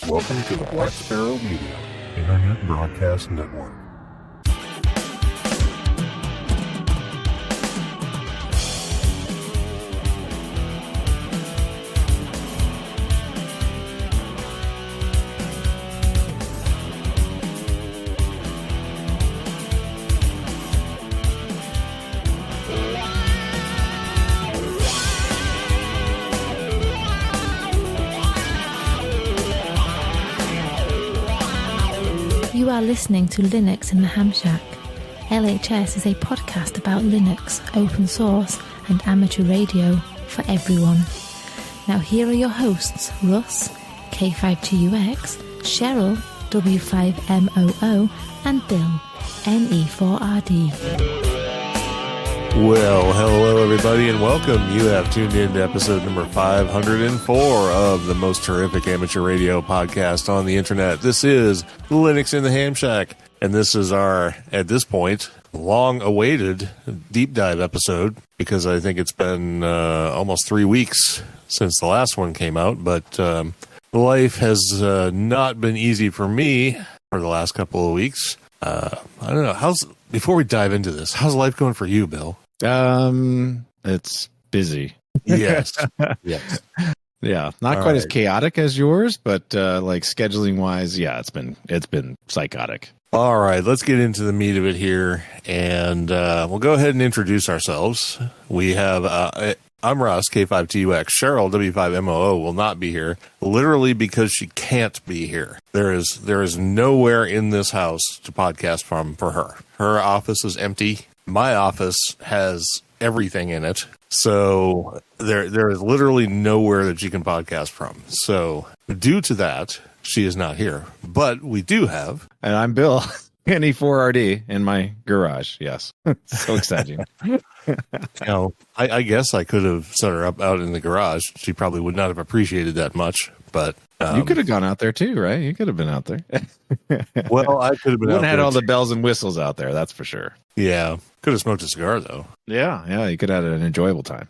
Welcome to the Black Sparrow Media Internet Broadcast Network. You are listening to Linux in the Ham Shack. LHS is a podcast about Linux, open source, and amateur radio for everyone. Now here are your hosts, Russ, K5TUX, Cheryl, W5MOO, and Bill, NE4RD. Well, hello everybody and welcome. You have tuned in to episode number 504 of the most terrific amateur radio podcast on the internet. This is Linux in the Ham Shack, and this is our, at this point, long-awaited deep dive episode, because I think it's been almost 3 weeks since the last one came out, but life has not been easy for me for the last couple of weeks. I don't know, before we dive into this, how's life going for you, Bill? It's busy. Yes. Yes. Yeah, not quite as chaotic as yours, but like scheduling wise, yeah, it's been psychotic. All right, let's get into the meat of it here, and we'll go ahead and introduce ourselves. We have I'm Ross, K5TUX. Cheryl, W5MOO, will not be here, literally because she can't be here. There is nowhere in this house to podcast from for her. Her office is empty. My office has everything in it, so there is literally nowhere that she can podcast from. So due to that, she is not here. But we do have... And I'm Bill, NE4RD, in my garage, yes. So exciting. I guess I could have set her up out in the garage. She probably would not have appreciated that much, but... you could have gone out there too, right? You could have been out there. Well, I could have been out there. Had all the bells and whistles out there, that's for sure. Yeah. Could have smoked a cigar, though. Yeah, you could have had an enjoyable time.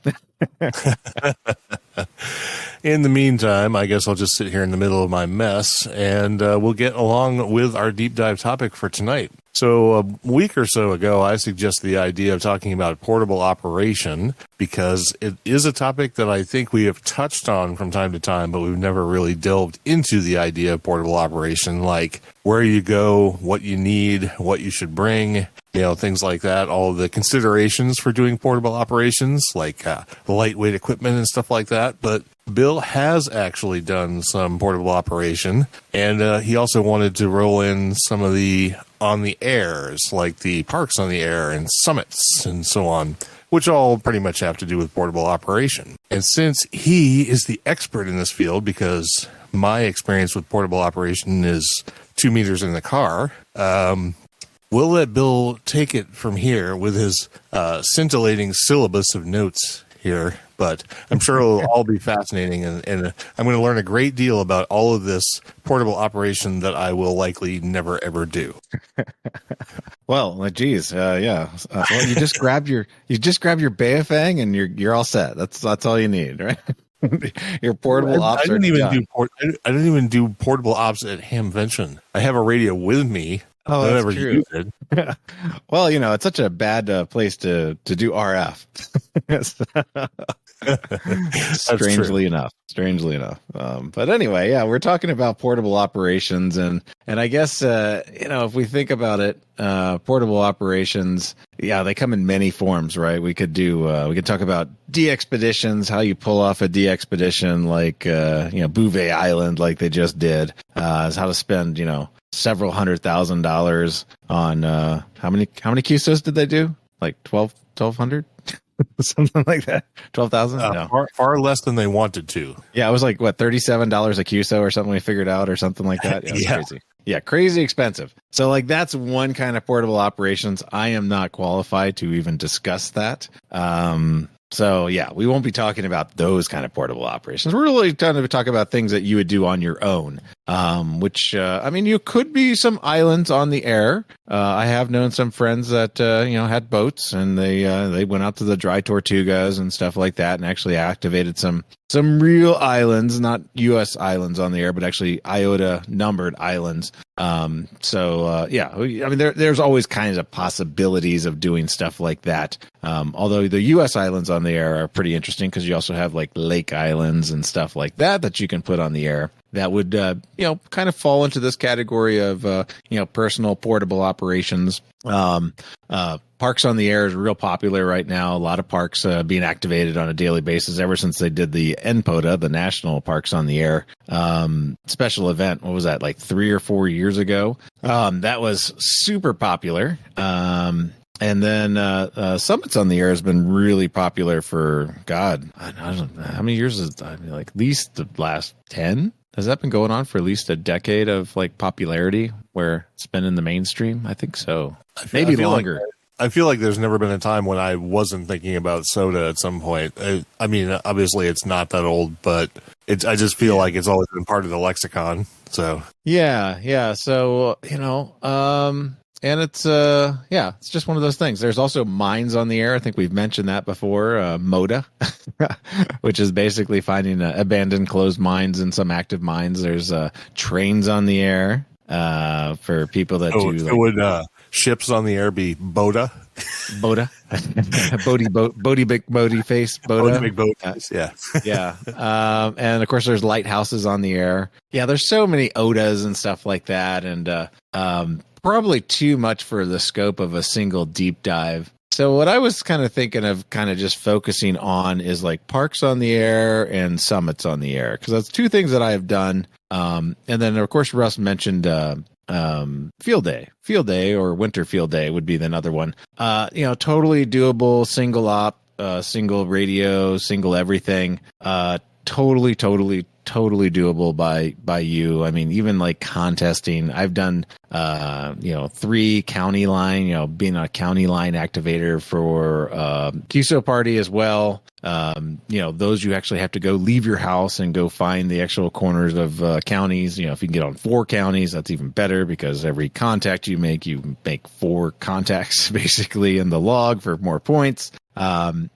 In the meantime, I guess I'll just sit here in the middle of my mess, and we'll get along with our deep dive topic for tonight. So a week or so ago, I suggested the idea of talking about portable operation because it is a topic that I think we have touched on from time to time, but we've never really delved into the idea of portable operation, like where you go, what you need, what you should bring, things like that, all of the considerations for doing portable operations, like lightweight equipment and stuff like that. But Bill has actually done some portable operation, and he also wanted to roll in some of the on the airs, like the parks on the air and summits and so on, which all pretty much have to do with portable operation. And since he is the expert in this field, because my experience with portable operation is 2 meters in the car, we'll let Bill take it from here with his scintillating syllabus of notes here. But I'm sure it'll all be fascinating, and I'm going to learn a great deal about all of this portable operation that I will likely never, ever do. Well, geez, yeah. Well, you just grab your Baofeng and you're all set. That's all you need, right? Your portable ops. I don't even do portable ops at Hamvention. I have a radio with me. Oh, that's true. Use it. Well, it's such a bad place to do RF. Strangely enough. But anyway, yeah, we're talking about portable operations, and I guess if we think about it, portable operations, yeah, they come in many forms, right? We could talk about de-expeditions, how you pull off a de-expedition, like Bouvet Island, like they just did, is how to spend several $100,000 on how many QSOs did they do? Like 1,200? Something like that. 12,000? No. Far less than they wanted to. Yeah, it was like $37 a QSO or something we figured out, or something like that. Yeah, crazy. Yeah, crazy expensive. So like that's one kind of portable operations. I am not qualified to even discuss that. So yeah, we won't be talking about those kind of portable operations. We're really trying to talk about things that you would do on your own. Which I mean, you could be some islands on the air. I have known some friends that had boats, and they went out to the dry Tortugas and stuff like that, and actually activated some real islands, not U.S. islands on the air, but actually IOTA numbered islands. I mean, there's always kinds of possibilities of doing stuff like that. Although the U.S. islands on the air are pretty interesting because you also have like lake islands and stuff like that you can put on the air. That would, kind of fall into this category of, personal portable operations. Parks on the air is real popular right now. A lot of parks being activated on a daily basis ever since they did the NPOTA, the National Parks on the Air special event. What was that, like 3 or 4 years ago? That was super popular. And then Summits on the Air has been really popular for, God, I don't know, how many years is it? I mean, like at least the last 10? Has that been going on for at least a decade of like popularity where it's been in the mainstream? I think so. Maybe longer. I feel like there's never been a time when I wasn't thinking about soda at some point. I mean, obviously it's not that old, but I just feel like it's always been part of the lexicon. So yeah. So and it's it's just one of those things. There's also mines on the air. I think we've mentioned that before. MOTA, which is basically finding abandoned closed mines and some active mines. There's trains on the air for people that do. So would ships on the air be Boda? Boda, Bodie big Bodie face, Boda, big boat. Yeah. And of course, there's lighthouses on the air. Yeah, there's so many OTAs and stuff like that, and probably too much for the scope of a single deep dive. So what I was kind of thinking of kind of just focusing on is like parks on the air and summits on the air, because that's two things that I have done. And then of course Russ mentioned field day or winter field day would be another one. Totally doable, single op, single radio, single everything. Totally doable by you. I mean, even like contesting, I've done 3 county line, being a county line activator for QSO party as well. Those you actually have to go leave your house and go find the actual corners of counties. If you can get on 4 counties, that's even better, because every contact you make 4 contacts basically in the log for more points. So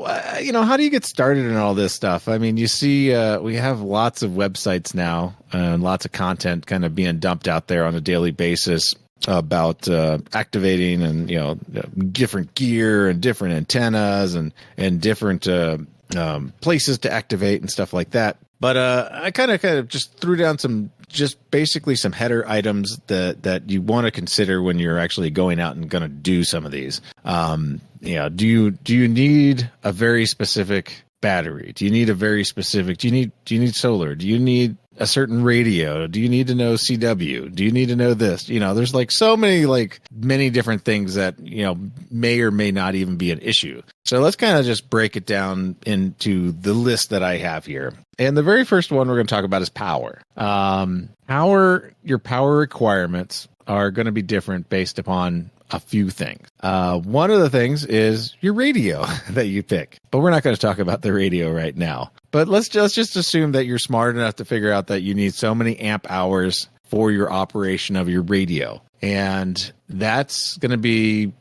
how do you get started in all this stuff? I mean, you see, we have lots of websites now and lots of content kind of being dumped out there on a daily basis about activating and, different gear and different antennas and different places to activate and stuff like that. But I kind of just threw down some header items that you want to consider when you're actually going out and going to do some of these. Do you need a very specific battery? Do you need do you need solar? Do you need a certain radio? Do you need to know CW? Do you need to know this? There's like so many different things that, may or may not even be an issue. So let's kind of just break it down into the list that I have here. And the very first one we're going to talk about is power. Your power requirements are going to be different based upon a few things. One of the things is your radio that you pick, but we're not going to talk about the radio right now. But let's just assume that you're smart enough to figure out that you need so many amp hours for your operation of your radio. And that's going to be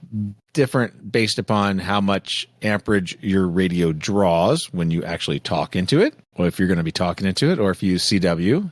different based upon how much amperage your radio draws when you actually talk into it, or if you're going to be talking into it, or if you use CW,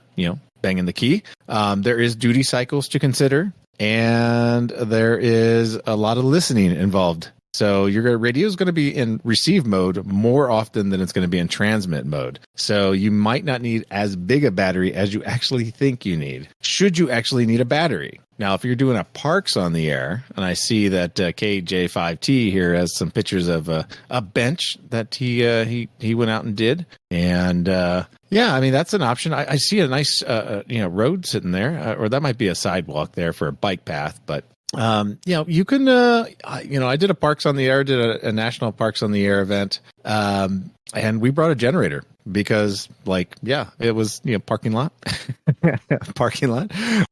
banging the key. There is duty cycles to consider, and there is a lot of listening involved. So your radio is going to be in receive mode more often than it's going to be in transmit mode. So you might not need as big a battery as you actually think you need. Should you actually need a battery? Now, if you're doing a parks on the air, and I see that KJ5T here has some pictures of a bench that he went out and did. And I mean, that's an option. I see a nice road sitting there, or that might be a sidewalk there for a bike path, but You can, I did a Parks on the Air, did a National Parks on the Air event. And we brought a generator because it was, parking lot,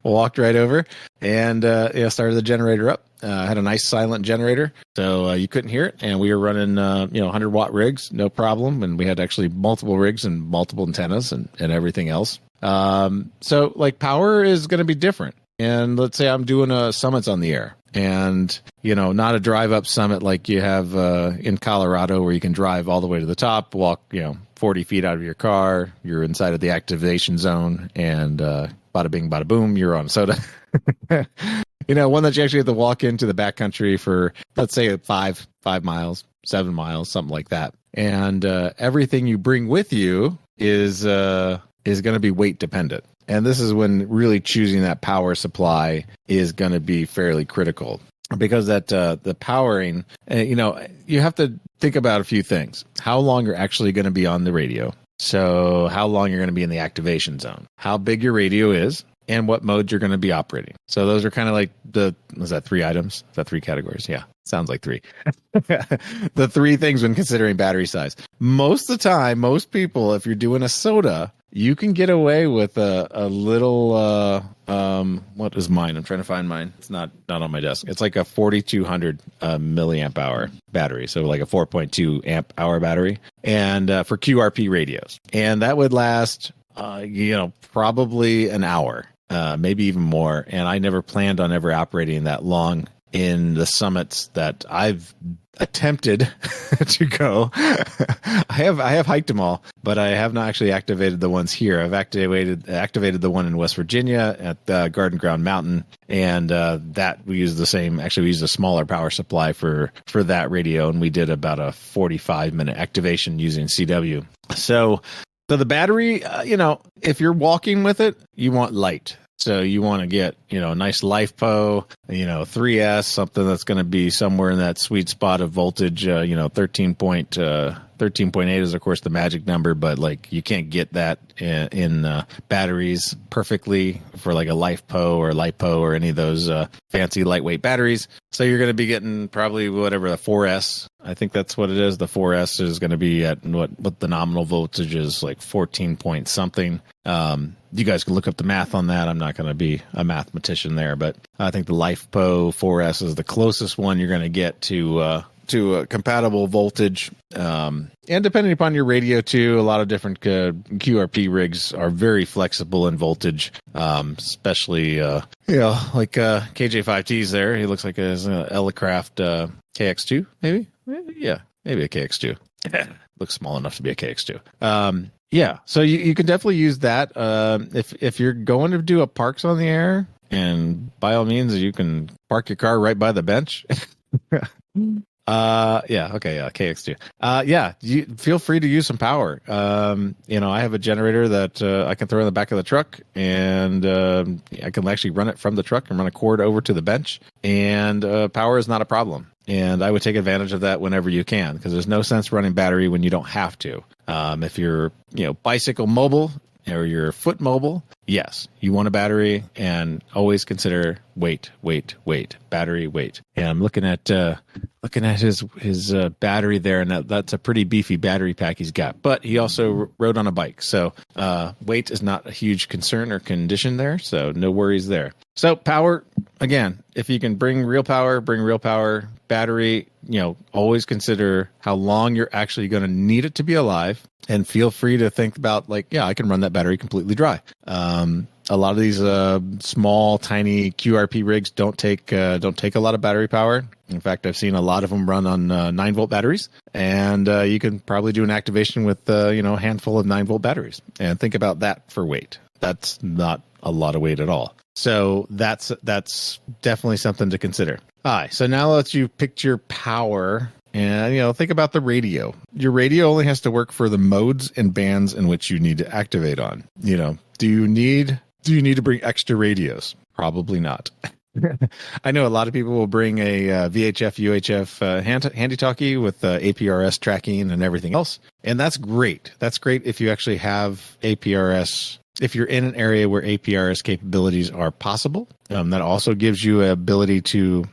walked right over and, started the generator up. Had a nice silent generator, so you couldn't hear it. And we were running, 100-watt rigs, no problem. And we had actually multiple rigs and multiple antennas and everything else. So power is going to be different. And let's say I'm doing a summits on the air and, not a drive up summit like you have in Colorado where you can drive all the way to the top, walk, 40 feet out of your car. You're inside of the activation zone and bada bing, bada boom, you're on soda. One that you actually have to walk into the backcountry for, let's say, 5 miles, 7 miles, something like that. And everything you bring with you is going to be weight dependent. And this is when really choosing that power supply is going to be fairly critical because that the powering, you have to think about a few things. How long you're actually going to be on the radio. So how long you're going to be in the activation zone, how big your radio is, and what mode you're going to be operating. So those are kind of like was that 3 items? Is that 3 categories? Yeah, sounds like 3. The 3 things when considering battery size. Most of the time, most people, if you're doing a soda, you can get away with a little, what is mine? I'm trying to find mine. It's not on my desk. It's like a 4,200 milliamp hour battery. So like a 4.2 amp hour battery and for QRP radios. And that would last, probably an hour, maybe even more. And I never planned on ever operating that long in the summits that I've attempted to go. I have hiked them all, but I have not actually activated the ones here. I've activated the one in West Virginia at Garden Ground Mountain, and that we use the same. Actually, we used a smaller power supply for that radio, and we did about a 45-minute activation using CW. So the battery, if you're walking with it, you want light. So you want to get, a nice LiFePO, 3S, something that's going to be somewhere in that sweet spot of voltage, 13.8 is, of course, the magic number, but you can't get that in batteries perfectly for like a LiFePO or LiPo or any of those fancy lightweight batteries. So you're going to be getting probably whatever the 4S. I think that's what it is. The 4S is going to be at what the nominal voltage is, like 14 point something. You guys can look up the math on that. I'm not going to be a mathematician there, but I think the LiFePO 4S is the closest one you're going to get to a compatible voltage. And depending upon your radio too, a lot of different QRP rigs are very flexible in voltage, especially like KJ5T's there. He looks like his Elecraft KX2, maybe? Yeah, maybe a KX2. Looks small enough to be a KX2. Yeah, so you can definitely use that if you're going to do a Parks on the Air, and by all means, you can park your car right by the bench. KX2. You feel free to use some power. I have a generator that I can throw in the back of the truck, and I can actually run it from the truck and run a cord over to the bench, and power is not a problem. And I would take advantage of that whenever you can, because there's no sense running battery when you don't have to. If you're, bicycle mobile or you're foot mobile, yes, you want a battery, and always consider weight, battery weight. And I'm looking at his battery there, and that's a pretty beefy battery pack he's got. But he also rode on a bike, so weight is not a huge concern or condition there, so no worries there. So power, again, if you can bring real power, bring real power. Battery, always consider how long you're actually going to need it to be alive, and feel free to think about I can run that battery completely dry. A lot of these small, tiny QRP rigs don't take a lot of battery power. In fact, I've seen a lot of them run on 9-volt batteries, and you can probably do an activation with a handful of 9-volt batteries. And think about that for weight. That's not a lot of weight at all. So that's definitely something to consider. All right, so now that you've picked your power, and think about the radio. Your radio only has to work for the modes and bands in which you need to activate on. Do you need to bring extra radios? Probably not. I know a lot of people will bring a VHF, UHF handy talkie with APRS tracking and everything else, and that's great. That's great if you actually have APRS if you're in an area where APRS capabilities are possible, that also gives you an ability to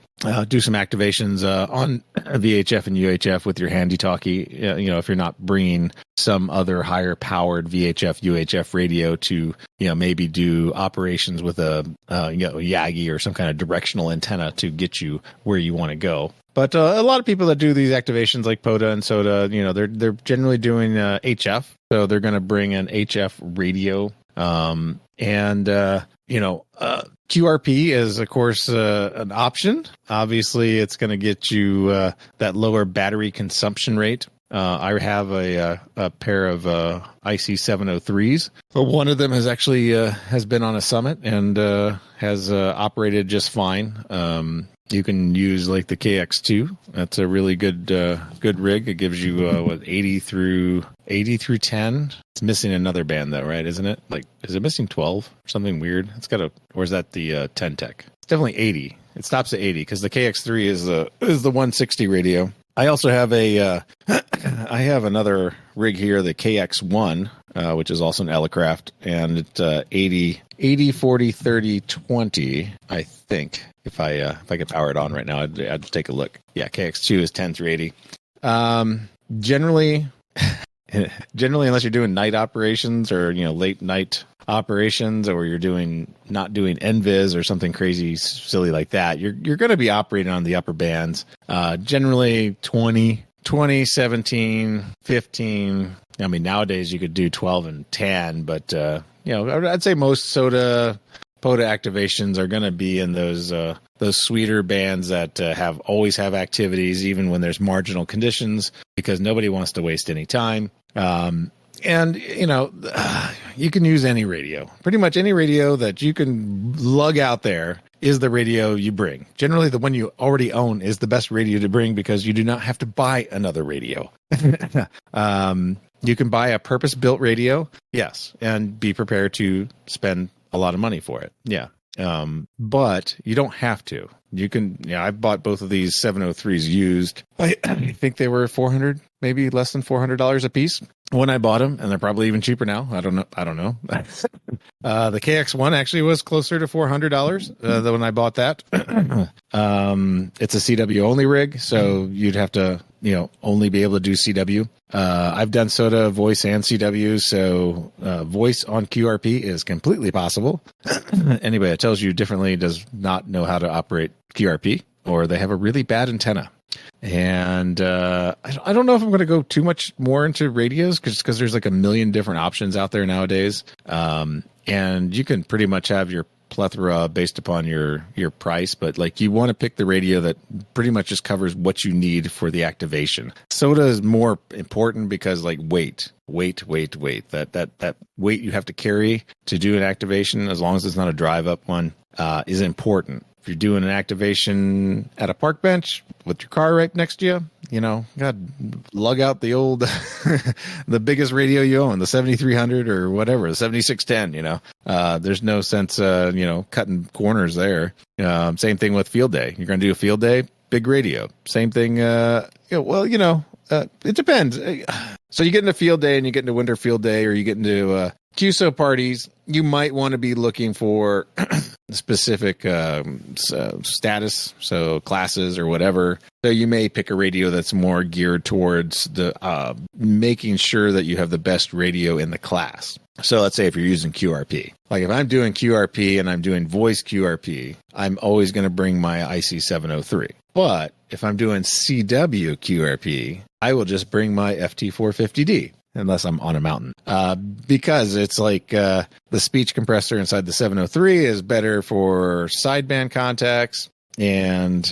do some activations on VHF and UHF with your handy-talkie. If you're not bringing some other higher powered VHF UHF radio to maybe do operations with a Yagi or some kind of directional antenna to get you where you want to go. But a lot of people that do these activations like POTA and SOTA, they're generally doing HF, so they're going to bring an HF radio. QRP is, of course, an option. Obviously, it's going to get you that lower battery consumption rate. I have a pair of IC703s. But one of them has actually has been on a summit and has operated just fine. You can use like the KX2. That's a really good rig. It gives you 80 through 10. It's missing another band though, right? Isn't it? Like, is it missing 12 or something weird? It's got or is that the 10 Tech? It's definitely 80. It stops at 80 because the KX3 is the 160 radio. I also have I have another rig here, the KX1, which is also an Elecraft, and it's 80, 40, 30, 20, I think. If I could power it on right now, I'd take a look. Yeah, KX2 is 10 through 80. Generally, unless you're doing night operations or late night operations, or you're not doing NVIS or something crazy silly like that, you're going to be operating on the upper bands. Generally 20, 17, 15. I mean, nowadays you could do 12 and 10, but I'd say most POTA activations are going to be in those sweeter bands that always have activities, even when there's marginal conditions, because nobody wants to waste any time. And you can use any radio. Pretty much any radio that you can lug out there is the radio you bring. Generally, the one you already own is the best radio to bring because you do not have to buy another radio. You can buy a purpose-built radio, yes, and be prepared to spend a lot of money for it. Yeah. But you don't have to. You can, I bought both of these 703s used. I think they were $400, maybe less than $400 a piece when I bought them, and they're probably even cheaper now. I don't know. The KX1 actually was closer to $400 when I bought that. It's a CW only rig, so you'd have to, only be able to do CW. I've done SOTA, voice, and CW, so voice on QRP is completely possible. Anybody that tells you differently does not know how to operate QRP, or they have a really bad antenna. And I don't know if I'm going to go too much more into radios because there's like a million different options out there nowadays. And you can pretty much have your plethora based upon your price, but like you want to pick the radio that pretty much just covers what you need for the activation. SOTA is more important because like weight. That weight you have to carry to do an activation, as long as it's not a drive up one, is important. If you're doing an activation at a park bench with your car right next to you, lug out the old, the biggest radio you own, the 7300 or whatever, the 7610, there's no sense, cutting corners there. Same thing with field day. You're going to do a field day, big radio. Same thing. It depends. So you get into field day and you get into winter field day, or you get into QSO parties, you might want to be looking for specific status, so classes or whatever. So you may pick a radio that's more geared towards the making sure that you have the best radio in the class. So let's say if you're using QRP. Like if I'm doing QRP and I'm doing voice QRP, I'm always going to bring my IC703. But if I'm doing CW QRP, I will just bring my FT450D. Unless I'm on a mountain, because it's like the speech compressor inside the 703 is better for sideband contacts, and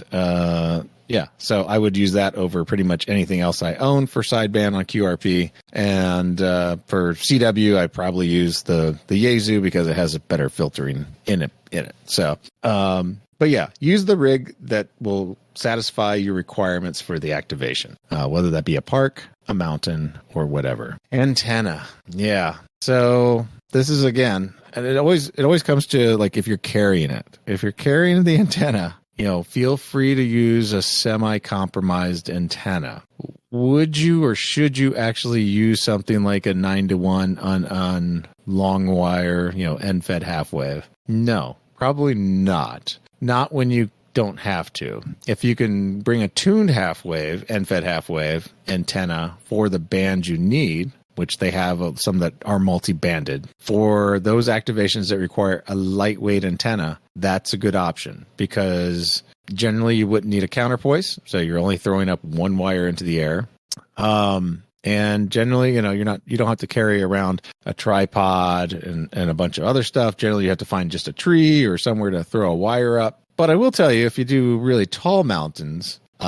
so I would use that over pretty much anything else I own for sideband on QRP. And for CW, I probably use the Yaesu because it has a better filtering in it. So, but yeah, use the rig that will satisfy your requirements for the activation, whether that be a park, a mountain, or whatever. Antenna. Yeah. So this is, again, and it always comes to like if you're carrying it. If you're carrying the antenna, feel free to use a semi-compromised antenna. Would you or should you actually use something like a 9-to-1 on long wire, end-fed half wave? No, probably not. Not when you don't have to. If you can bring a tuned half wave, end-fed half wave antenna for the band you need, which they have some that are multi-banded. For those activations that require a lightweight antenna, that's a good option because generally you wouldn't need a counterpoise, so you're only throwing up one wire into the air. And generally, you don't have to carry around a tripod and a bunch of other stuff. Generally, you have to find just a tree or somewhere to throw a wire up. But I will tell you, if you do really tall mountains, you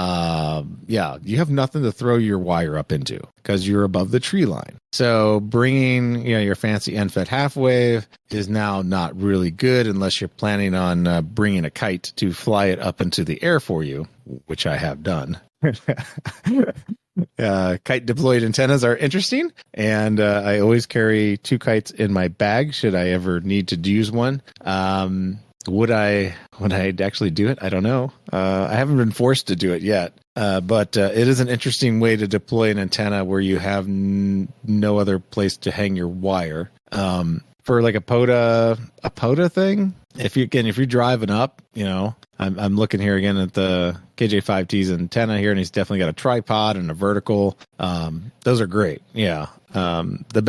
have nothing to throw your wire up into because you're above the tree line. So bringing, your fancy end-fed half wave is now not really good unless you're planning on bringing a kite to fly it up into the air for you, which I have done. Kite deployed antennas are interesting, and I always carry 2 kites in my bag should I ever need to use one. Would I actually do it? I don't know. I haven't been forced to do it yet. But it is an interesting way to deploy an antenna where you have no other place to hang your wire. For like a POTA thing, if you're driving up, I'm looking here again at the KJ5T's antenna here, and he's definitely got a tripod and a vertical. Those are great. Yeah. The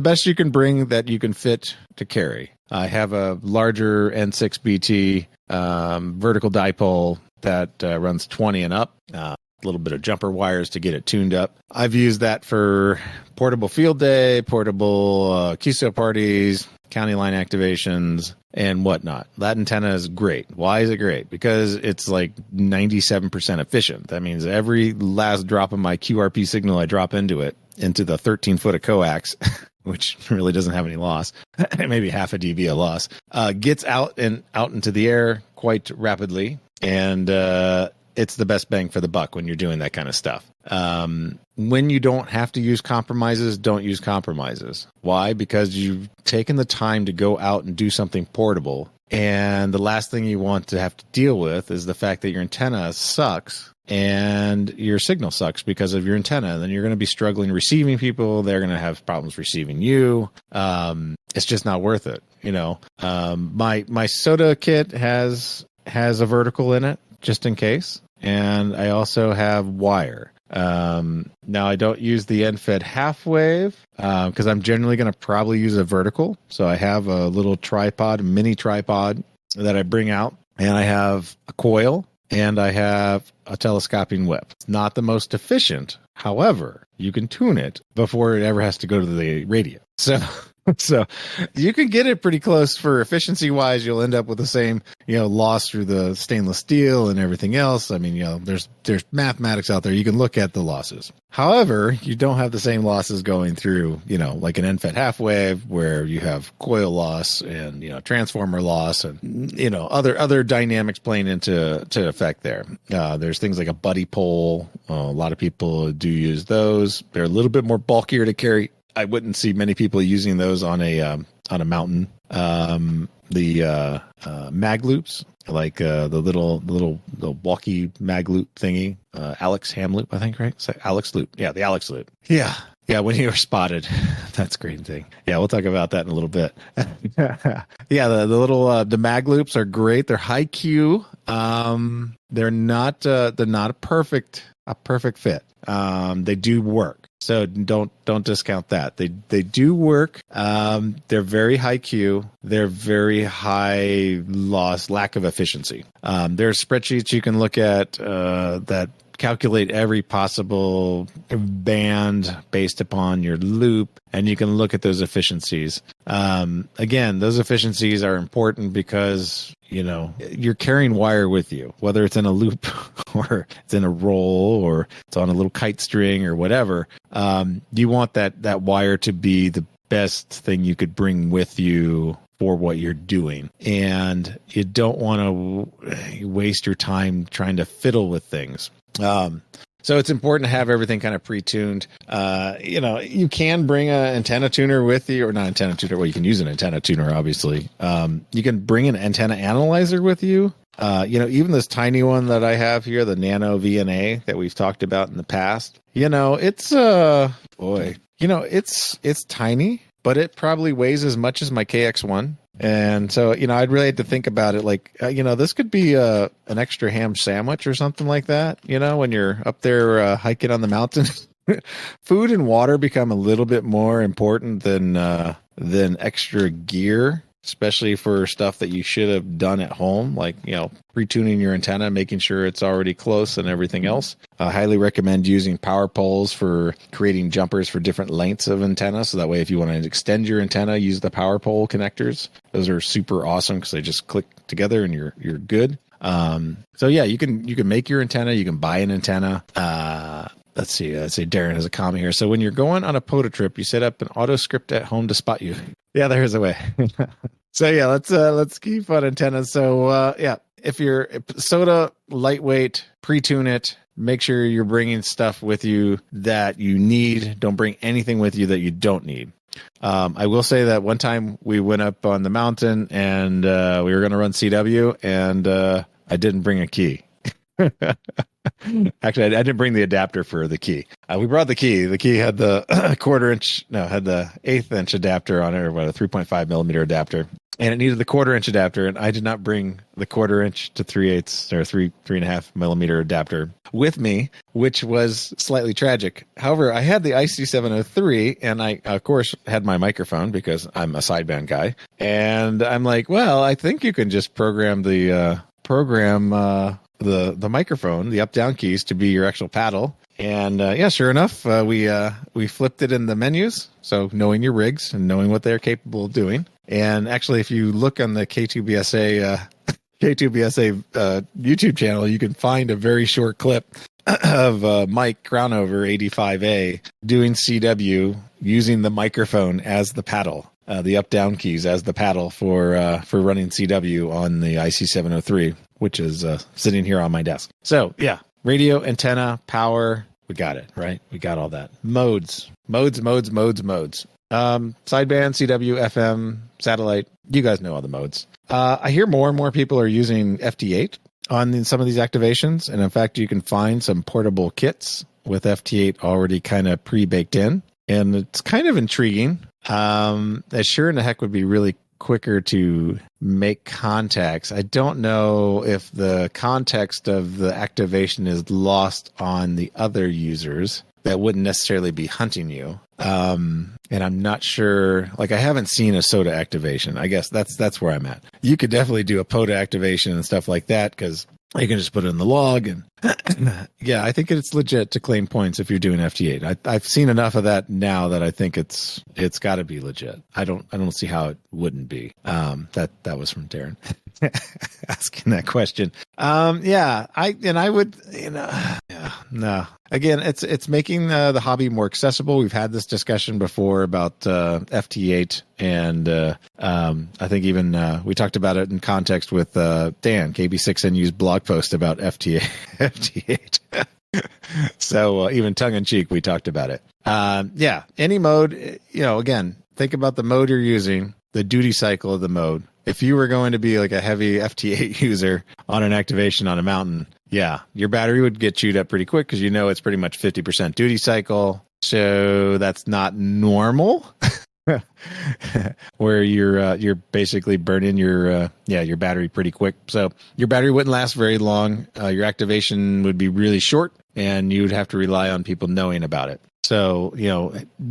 best you can bring that you can fit to carry. I have a larger N6BT vertical dipole that runs 20 and up. A little bit of jumper wires to get it tuned up. I've used that for portable field day, portable QSO parties, county line activations, and whatnot. That antenna is great. Why is it great? Because it's like 97% efficient. That means every last drop of my QRP signal I drop into the 13-foot of coax, which really doesn't have any loss, maybe half a dB of loss, gets out into the air quite rapidly, and it's the best bang for the buck when you're doing that kind of stuff. When you don't have to use compromises, don't use compromises. Why? Because you've taken the time to go out and do something portable, and the last thing you want to have to deal with is the fact that your antenna sucks and your signal sucks because of your antenna. Then you're going to be struggling receiving people. They're going to have problems receiving you. It's just not worth it. My SOTA kit has a vertical in it just in case. And I also have wire. Now I don't use the end-fed half wave because I'm generally going to probably use a vertical. So I have a little mini tripod that I bring out, and I have a coil, and I have a telescoping whip. It's not the most efficient. However, you can tune it before it ever has to go to the radio. So you can get it pretty close for efficiency wise. You'll end up with the same, loss through the stainless steel and everything else. I mean, there's mathematics out there. You can look at the losses. However, you don't have the same losses going through, like an end-fed half wave where you have coil loss and, transformer loss and, other dynamics playing into effect there. There's things like a buddy pole. A lot of people do use those. They're a little bit more bulkier to carry. I wouldn't see many people using those on a mountain. The mag loops, like the little walkie mag loop thingy, Alex ham loop, I think, right? So Alex loop, yeah, the Alex loop, yeah. When you were spotted, that's a great thing. Yeah, we'll talk about that in a little bit. Yeah, the little the mag loops are great. They're high Q. They're not a perfect fit. They do work. So don't discount that. They do work. They're very high Q. They're very high loss, lack of efficiency. There are spreadsheets you can look at that calculate every possible band based upon your loop, and you can look at those efficiencies. Again, those efficiencies are important because you're carrying wire with you, whether it's in a loop or it's in a roll or it's on a little kite string or whatever. You want that wire to be the best thing you could bring with you for what you're doing. And you don't want to waste your time trying to fiddle with things. So it's important to have everything kind of pre-tuned. You can bring an antenna tuner with you, or not antenna tuner. Well, you can use an antenna tuner, obviously. You can bring an antenna analyzer with you. Even this tiny one that I have here, the Nano VNA that we've talked about in the past, it's it's tiny, but it probably weighs as much as my KX1. And so, I'd really have to think about it like, this could be an extra ham sandwich or something like that, when you're up there hiking on the mountain. Food and water become a little bit more important than extra gear, especially for stuff that you should have done at home, like, retuning your antenna, making sure it's already close and everything else. I highly recommend using power poles for creating jumpers for different lengths of antenna. So that way, if you want to extend your antenna, use the power pole connectors. Those are super awesome because they just click together and you're good. You can make your antenna. You can buy an antenna. Let's see. I'd say Darren has a comment here. So when you're going on a POTA trip, you set up an auto script at home to spot you. Yeah, there's a way. So yeah, let's keep on antennas. So if you're SOTA lightweight, pre-tune it. Make sure you're bringing stuff with you that you need. Don't bring anything with you that you don't need. I will say that one time we went up on the mountain and we were going to run CW, and I didn't bring a key. Actually, I didn't bring the adapter for the key. We brought the key. The key had the had the 1/8 inch adapter on it, or a 3.5 millimeter adapter, and it needed the 1/4 inch adapter. And I did not bring the 1/4 inch to 3/8 or 3.5 millimeter adapter with me, which was slightly tragic. However, I had the IC703, and I, of course, had my microphone because I'm a sideband guy. And I'm like, well, I think you can just program the microphone, the up-down keys, to be your actual paddle. And sure enough, we flipped it in the menus. So knowing your rigs and knowing what they're capable of doing. And actually, if you look on the K2BSA YouTube channel, you can find a very short clip of Mike Crownover 85A doing CW using the microphone as the paddle. The up-down keys as the paddle for running CW on the IC703, which is sitting here on my desk. So yeah, radio, antenna, power, we got it, right? We got all that. Modes. Sideband, CW, FM, satellite. You guys know all the modes. I hear more and more people are using FT8 on some of these activations. And in fact, you can find some portable kits with FT8 already kind of pre-baked in. And it's kind of intriguing. It sure in the heck would be really quicker to make contacts. I don't know if the context of the activation is lost on the other users that wouldn't necessarily be hunting you. And I'm not sure, like, I haven't seen a SOTA activation. I guess that's where I'm at. You could definitely do a POTA activation and stuff like that, because you can just put it in the log. And yeah, I think it's legit to claim points if you're doing FT8. I've seen enough of that now that I think it's got to be legit. I don't see how it wouldn't be. That was from Darren asking that question. I would, no. Again, it's making the hobby more accessible. We've had this discussion before about FT8, and I think even we talked about it in context with Dan, KB6NU's blog post about FT8. So even tongue-in-cheek, we talked about it. Any mode, again, think about the mode you're using, the duty cycle of the mode. If you were going to be like a heavy FT8 user on an activation on a mountain, yeah, your battery would get chewed up pretty quick because it's pretty much 50% duty cycle. So that's not normal. Where you're basically burning your battery pretty quick. So your battery wouldn't last very long. Your activation would be really short, and you'd have to rely on people knowing about it. So,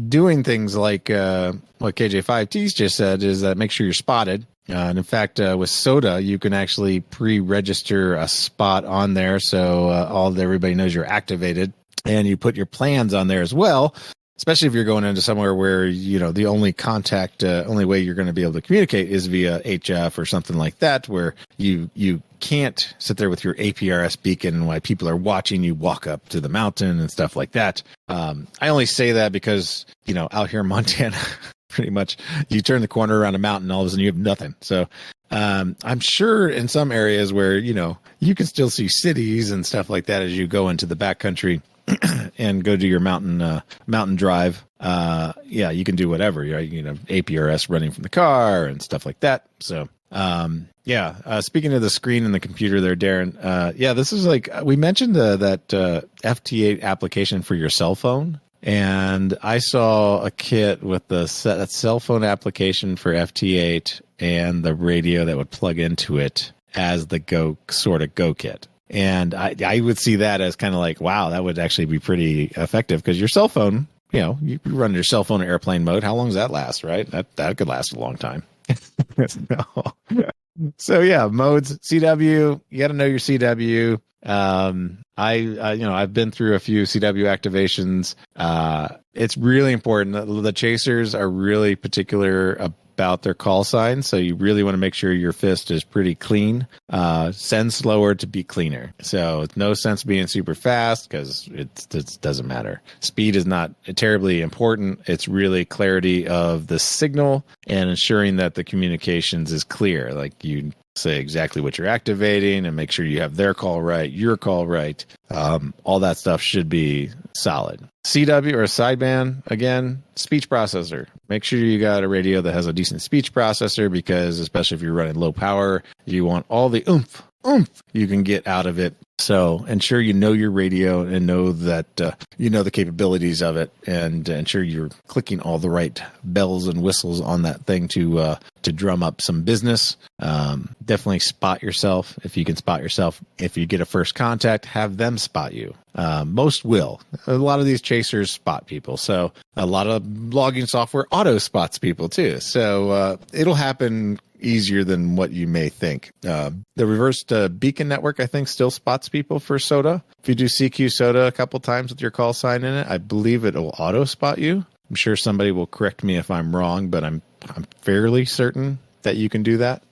doing things like what KJ5T's just said is that make sure you're spotted. And in fact, with SOTA, you can actually pre-register a spot on there, so everybody knows you're activated, and you put your plans on there as well. Especially if you're going into somewhere where the only way you're going to be able to communicate is via HF or something like that, where you can't sit there with your APRS beacon while people are watching you walk up to the mountain and stuff like that. I only say that because out here in Montana. Pretty much, you turn the corner around a mountain, all of a sudden you have nothing. So I'm sure in some areas where you can still see cities and stuff like that as you go into the backcountry, and go do your mountain drive, you can do whatever. Right? You know, APRS running from the car and stuff like that. So, speaking of the screen and the computer there, Darren, this is like we mentioned that FT8 application for your cell phone. And I saw a kit with that cell phone application for FT8 and the radio that would plug into it as the Go kit. And I would see that as kind of like, wow, that would actually be pretty effective because your cell phone, you know, you run your cell phone in airplane mode. How long does that last, right? That could last a long time. So yeah, modes, CW, you got to know your CW. I've been through a few CW activations. It's really important. The chasers are really particular about their call signs, so you really want to make sure your fist is pretty clean. Send slower to be cleaner. So it's no sense being super fast because it doesn't matter. Speed is not terribly important. It's really clarity of the signal and ensuring that the communications is clear. Like you say exactly what you're activating and make sure you have their call right, your call right. All that stuff should be solid. CW or sideband, again, speech processor. Make sure you got a radio that has a decent speech processor because especially if you're running low power, you want all the oomph you can get out of it. So ensure you know your radio and know that you know the capabilities of it, and ensure you're clicking all the right bells and whistles on that thing to drum up some business. Definitely spot yourself if you can spot yourself. If you get a first contact, have them spot you. Most will. A lot of these chasers spot people. So a lot of logging software auto spots people too. So it'll happen easier than what you may think. The reversed beacon network, I think, still spots people for SOTA. If you do CQ SOTA a couple times with your call sign in it, I believe it will auto spot you. I'm sure somebody will correct me if I'm wrong, but I'm fairly certain that you can do that.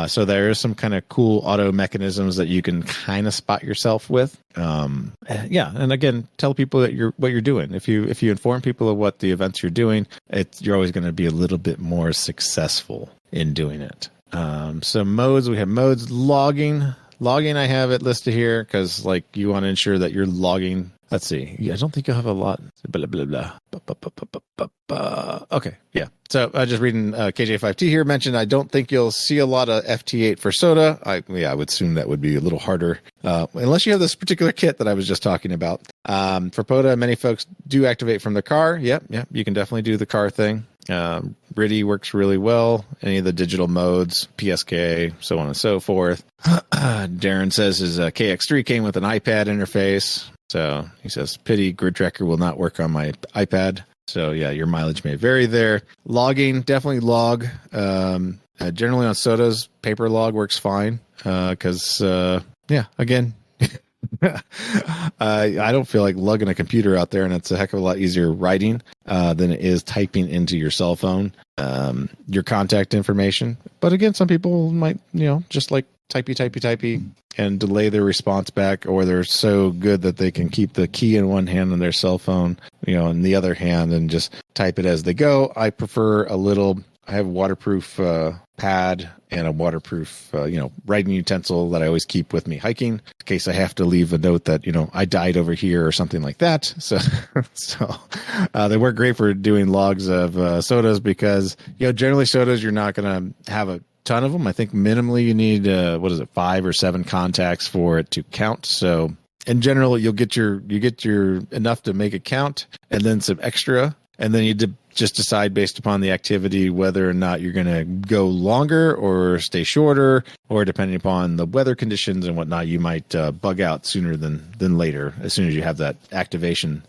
So there is some kind of cool auto mechanisms that you can kind of spot yourself with. And again, tell people that what you're doing. If you inform people of what the events you're doing, you're always going to be a little bit more successful in doing it. So modes, we have modes. Logging, I have it listed here because like you want to ensure that you're logging. Let's see. I don't think you'll have a lot. Blah, blah, blah. Okay. Yeah. So just reading KJ5T here mentioned, I don't think you'll see a lot of FT8 for SOTA. I would assume that would be a little harder unless you have this particular kit that I was just talking about. For POTA, many folks do activate from the car. Yep. You can definitely do the car thing. RIDI works really well. Any of the digital modes, PSK, so on and so forth. Darren says his KX3 came with an iPad interface. So he says, pity grid tracker will not work on my iPad. So yeah, your mileage may vary there. Logging, definitely log. Generally on SOTAs, paper log works fine. Because, again, I don't feel like lugging a computer out there, and it's a heck of a lot easier writing than it is typing into your cell phone your contact information. But again, some people might, just like typey, and delay their response back, or they're so good that they can keep the key in one hand on their cell phone, in the other hand, and just type it as they go. I prefer I have a waterproof pad and a waterproof, writing utensil that I always keep with me hiking in case I have to leave a note that, I died over here or something like that. So, they work great for doing logs of SOTAs because, generally SOTAs, you're not going to have a ton of them. I think minimally you need 5 or 7 contacts for it to count. So in general, you'll get your enough to make it count, and then some extra, and then you just decide based upon the activity whether or not you're going to go longer or stay shorter, or depending upon the weather conditions and whatnot, you might bug out sooner than later as soon as you have that activation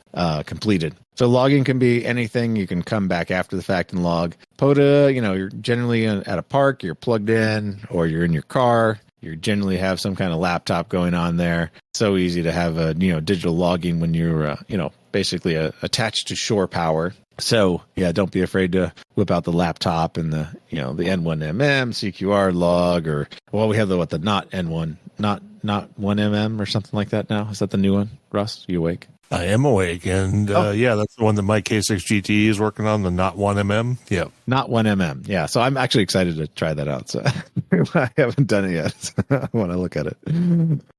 completed. So logging can be anything. You can come back after the fact and log. POTA, you're generally at a park, you're plugged in, or you're in your car. You generally have some kind of laptop going on there. So easy to have a digital logging when you're basically attached to shore power. So yeah, don't be afraid to whip out the laptop and the N1MM CQR log, or we have the not N1, not 1mm or something like that now. Is that the new one? Russ, you awake? I am awake, and that's the one that my K6 GT is working on, the not 1mm. Yeah, not 1mm. Yeah, so I'm actually excited to try that out. So I haven't done it yet. I want to look at it.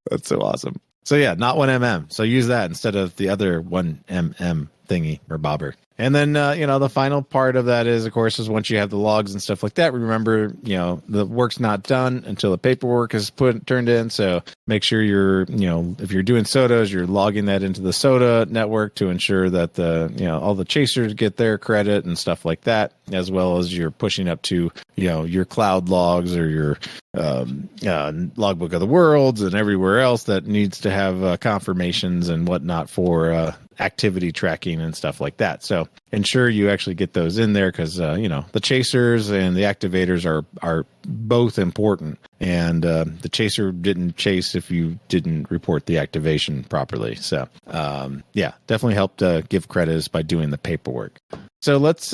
That's so awesome. So yeah, not 1mm. So use that instead of the other 1mm thingy or bobber. And then, the final part of that is, of course, is once you have the logs and stuff like that, remember, the work's not done until the paperwork is turned in. So make sure if you're doing SOTAs, you're logging that into the SOTA network to ensure that all the chasers get their credit and stuff like that, as well as you're pushing up to, your cloud logs or your logbook of the worlds and everywhere else that needs to have confirmations and whatnot for activity tracking and stuff like that. So ensure you actually get those in there because, the chasers and the activators are both important. And the chaser didn't chase if you didn't report the activation properly. So, definitely helped give credits by doing the paperwork. So let's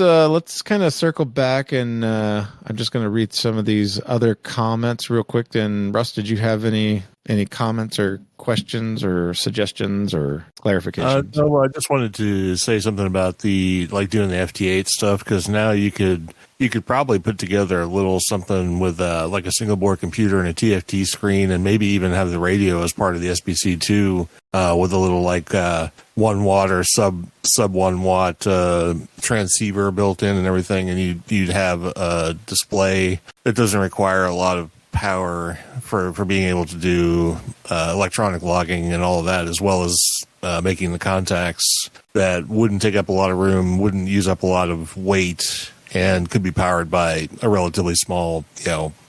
kind of circle back, and I'm just going to read some of these other comments real quick. And Russ, did you have any comments or questions or suggestions or clarifications? No, I just wanted to say something about doing the FT8 stuff, because now you could probably put together a little something with like a single board computer and a TFT screen, and maybe even have the radio as part of the SBC2 with a little 1 watt or sub 1 watt transceiver built in and everything, and you'd have a display that doesn't require a lot of power for being able to do electronic logging and all of that, as well as making the contacts that wouldn't take up a lot of room, wouldn't use up a lot of weight, and could be powered by a relatively small,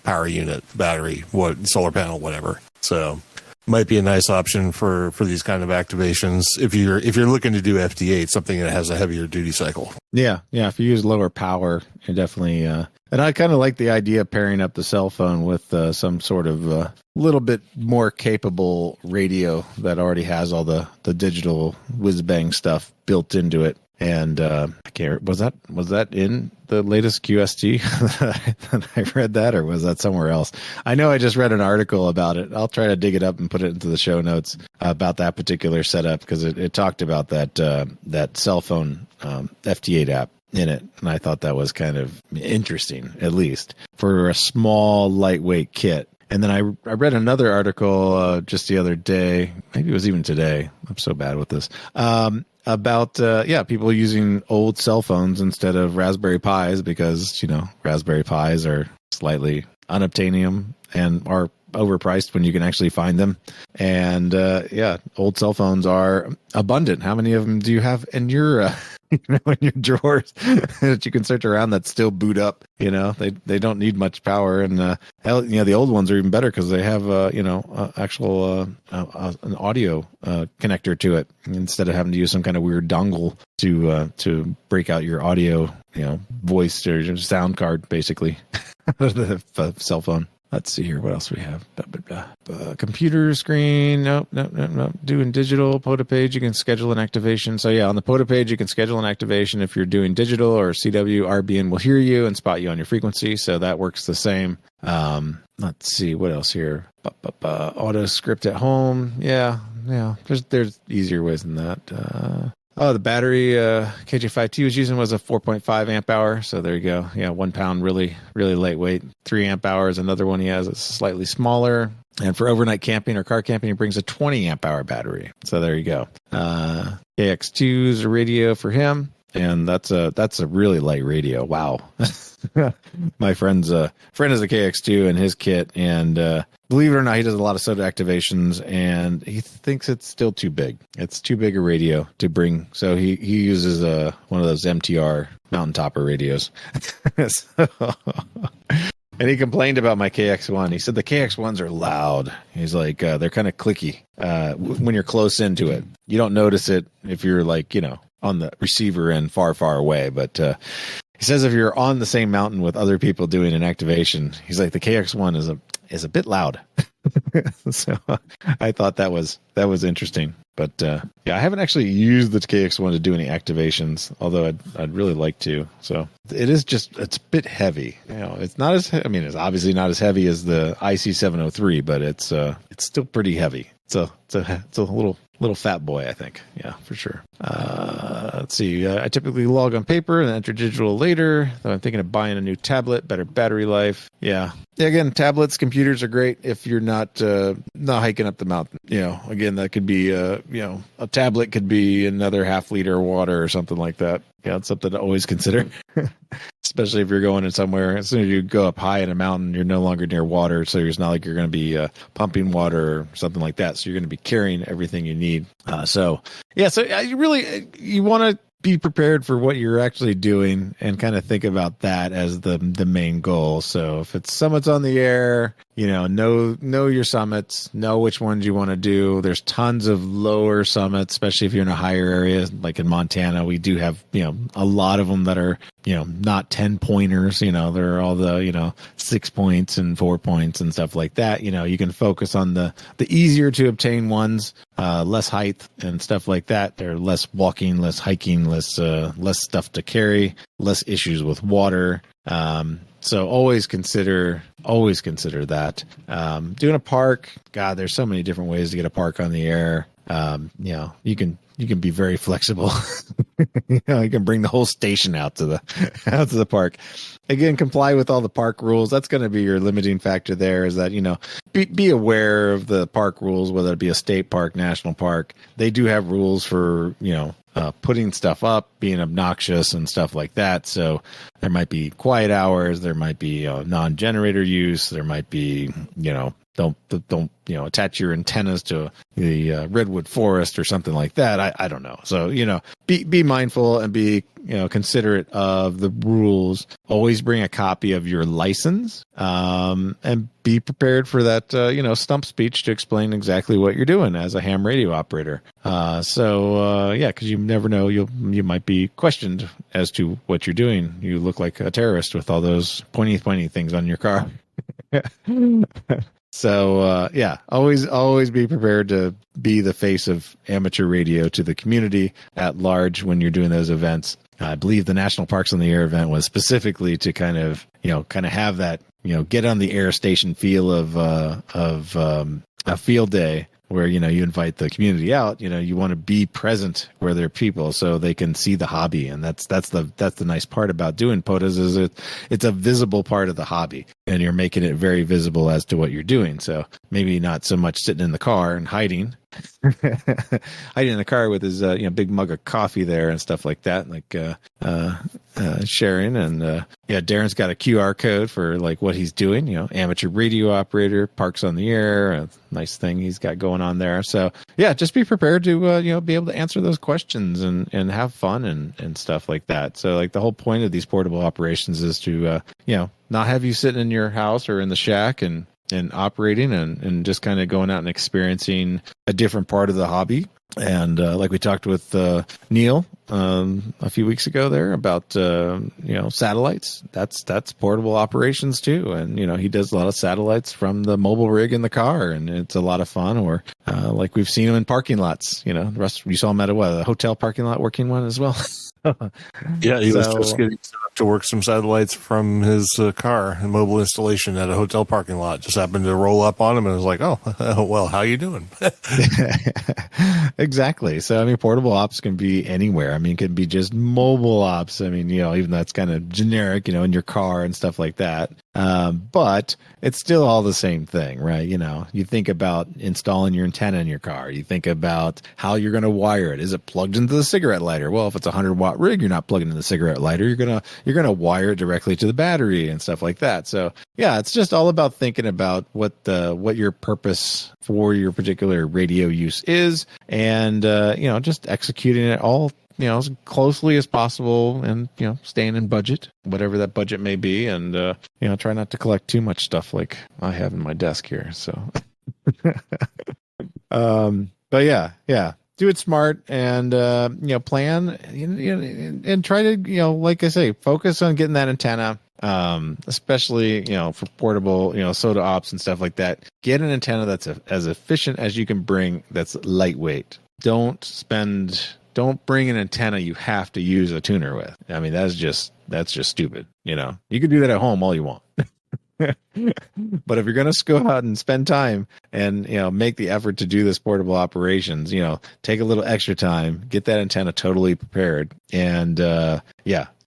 power unit, battery, solar panel, whatever. So might be a nice option for these kind of activations if you're looking to do FT8, something that has a heavier duty cycle. Yeah. If you use lower power, you definitely. And I kind of like the idea of pairing up the cell phone with some sort of little bit more capable radio that already has all the digital whiz bang stuff built into it. And I can't. Was that in the latest QST that I read that, or was that somewhere else? I know I just read an article about it. I'll try to dig it up and put it into the show notes about that particular setup, because it talked about that cell phone FT8 app in it, and I thought that was kind of interesting, at least for a small, lightweight kit. And then I read another article just the other day, maybe it was even today. I'm so bad with this. About people using old cell phones instead of Raspberry Pis, because Raspberry Pis are slightly unobtainium and are overpriced when you can actually find them. And old cell phones are abundant. How many of them do you have in your in your drawers that you can search around that still boot up? They don't need much power, and the old ones are even better because they have actual an audio connector to it, instead of having to use some kind of weird dongle to break out your audio, voice or your sound card, basically. The cell phone. Let's see here. What else we have? Computer screen. Nope. Doing digital. POTA page, you can schedule an activation. So on the POTA page, you can schedule an activation if you're doing digital, or CW. RBN will hear you and spot you on your frequency. So that works the same. Let's see. What else here? Auto script at home. Yeah. There's easier ways than that. The battery KJ5T was using was a 4.5 amp hour. So there you go. Yeah, 1 pound, really, really lightweight. 3 amp hours. Another one he has is slightly smaller. And for overnight camping or car camping, he brings a 20 amp hour battery. So there you go. KX2 is a radio for him. And that's a really light radio. Wow. My friend's friend is a KX2 in his kit, and believe it or not, he does a lot of SOTA activations, and he thinks it's still too big. It's too big a radio to bring, so he uses one of those MTR mountain topper radios. And he complained about my KX1. He said the KX1s are loud. He's like, they're kind of clicky when you're close into it. You don't notice it if you're on the receiver end far, far away. But he says if you're on the same mountain with other people doing an activation, he's like, the KX1 is a bit loud. So I thought that was interesting. But I haven't actually used the KX1 to do any activations, although I'd really like to. So it's a bit heavy. It's not as it's obviously not as heavy as the IC703, but it's still pretty heavy. It's a little little fat boy, I think. Yeah, for sure. Let's see. I typically log on paper and enter digital later. Though I'm thinking of buying a new tablet, better battery life. Yeah. Again, tablets, computers are great if you're not hiking up the mountain. Again, that could be a tablet could be another half liter of water or something like that. Yeah, it's something to always consider. Especially if you're going in somewhere. As soon as you go up high in a mountain, you're no longer near water, so it's not like you're going to be pumping water or something like that. So you're going to be carrying everything you need. So you want to be prepared for what you're actually doing and kind of think about that as the main goal. So if it's summits on the air, know your summits, know which ones you want to do. There's tons of lower summits, especially if you're in a higher area, like in Montana. We do have, a lot of them that are, not 10 pointers, they're all the, 6 points and 4 points and stuff like that. You can focus on the easier to obtain ones, less height and stuff like that. They're less walking, less hiking, less stuff to carry, less issues with water. So always consider that. Doing a park, God, there's so many different ways to get a park on the air. You can be very flexible. You can bring the whole station out to the park. Again, comply with all the park rules. That's going to be your limiting factor there, is that, be aware of the park rules, whether it be a state park, national park. They do have rules for, putting stuff up, being obnoxious and stuff like that. So there might be quiet hours. There might be non-generator use. There might be, don't attach your antennas to the redwood forest or something like that. I don't know. So, be mindful and be, considerate of the rules. Always bring a copy of your license, and be prepared for that, stump speech to explain exactly what you're doing as a ham radio operator. Because you never know, you might be questioned as to what you're doing. You look like a terrorist with all those pointy things on your car. So, always be prepared to be the face of amateur radio to the community at large when you're doing those events. I believe the National Parks on the Air event was specifically to kind of have that, get on the air station feel of a field day, where, you invite the community out. You want to be present where there are people so they can see the hobby. And that's the nice part about doing POTAs, is it's a visible part of the hobby, and you're making it very visible as to what you're doing. So maybe not so much sitting in the car and hiding in the car with his big mug of coffee there and stuff like that, like sharing. And Darren's got a QR code for like what he's doing, amateur radio operator, parks on the air, a nice thing he's got going on there. So just be prepared to be able to answer those questions and have fun and stuff like that. So like the whole point of these portable operations is to not have you sitting in your house or in the shack and operating and just kind of going out and experiencing a different part of the hobby. And like we talked with Neil a few weeks ago there about satellites. That's portable operations too. And he does a lot of satellites from the mobile rig in the car, and it's a lot of fun. Or like we've seen him in parking lots. You saw him at a hotel parking lot working one as well. Yeah, he was just getting set up to work some satellites from his car, a mobile installation at a hotel parking lot. Just happened to roll up on him and was like, "Oh, well, how you doing?" Exactly. So, portable ops can be anywhere. It can be just mobile ops. Even that's kind of generic, in your car and stuff like that. But it's still all the same thing, right? You think about installing your antenna in your car. You think about how you're going to wire it. Is it plugged into the cigarette lighter? Well, if it's a 100-watt rig, you're not plugging in the cigarette lighter. You're going to wire it directly to the battery and stuff like that. So yeah, it's just all about thinking about what your purpose for your particular radio use is, and just executing it all as closely as possible, and staying in budget, whatever that budget may be, and try not to collect too much stuff like I have in my desk here. So but yeah, do it smart, and plan, and try to like I say, focus on getting that antenna. Especially for portable soda ops and stuff like that. Get an antenna that's as efficient as you can bring, that's lightweight. Don't bring an antenna you have to use a tuner with. That's just stupid. You can do that at home all you want. But if you're going to go out and spend time and, make the effort to do this portable operations, take a little extra time, get that antenna totally prepared, and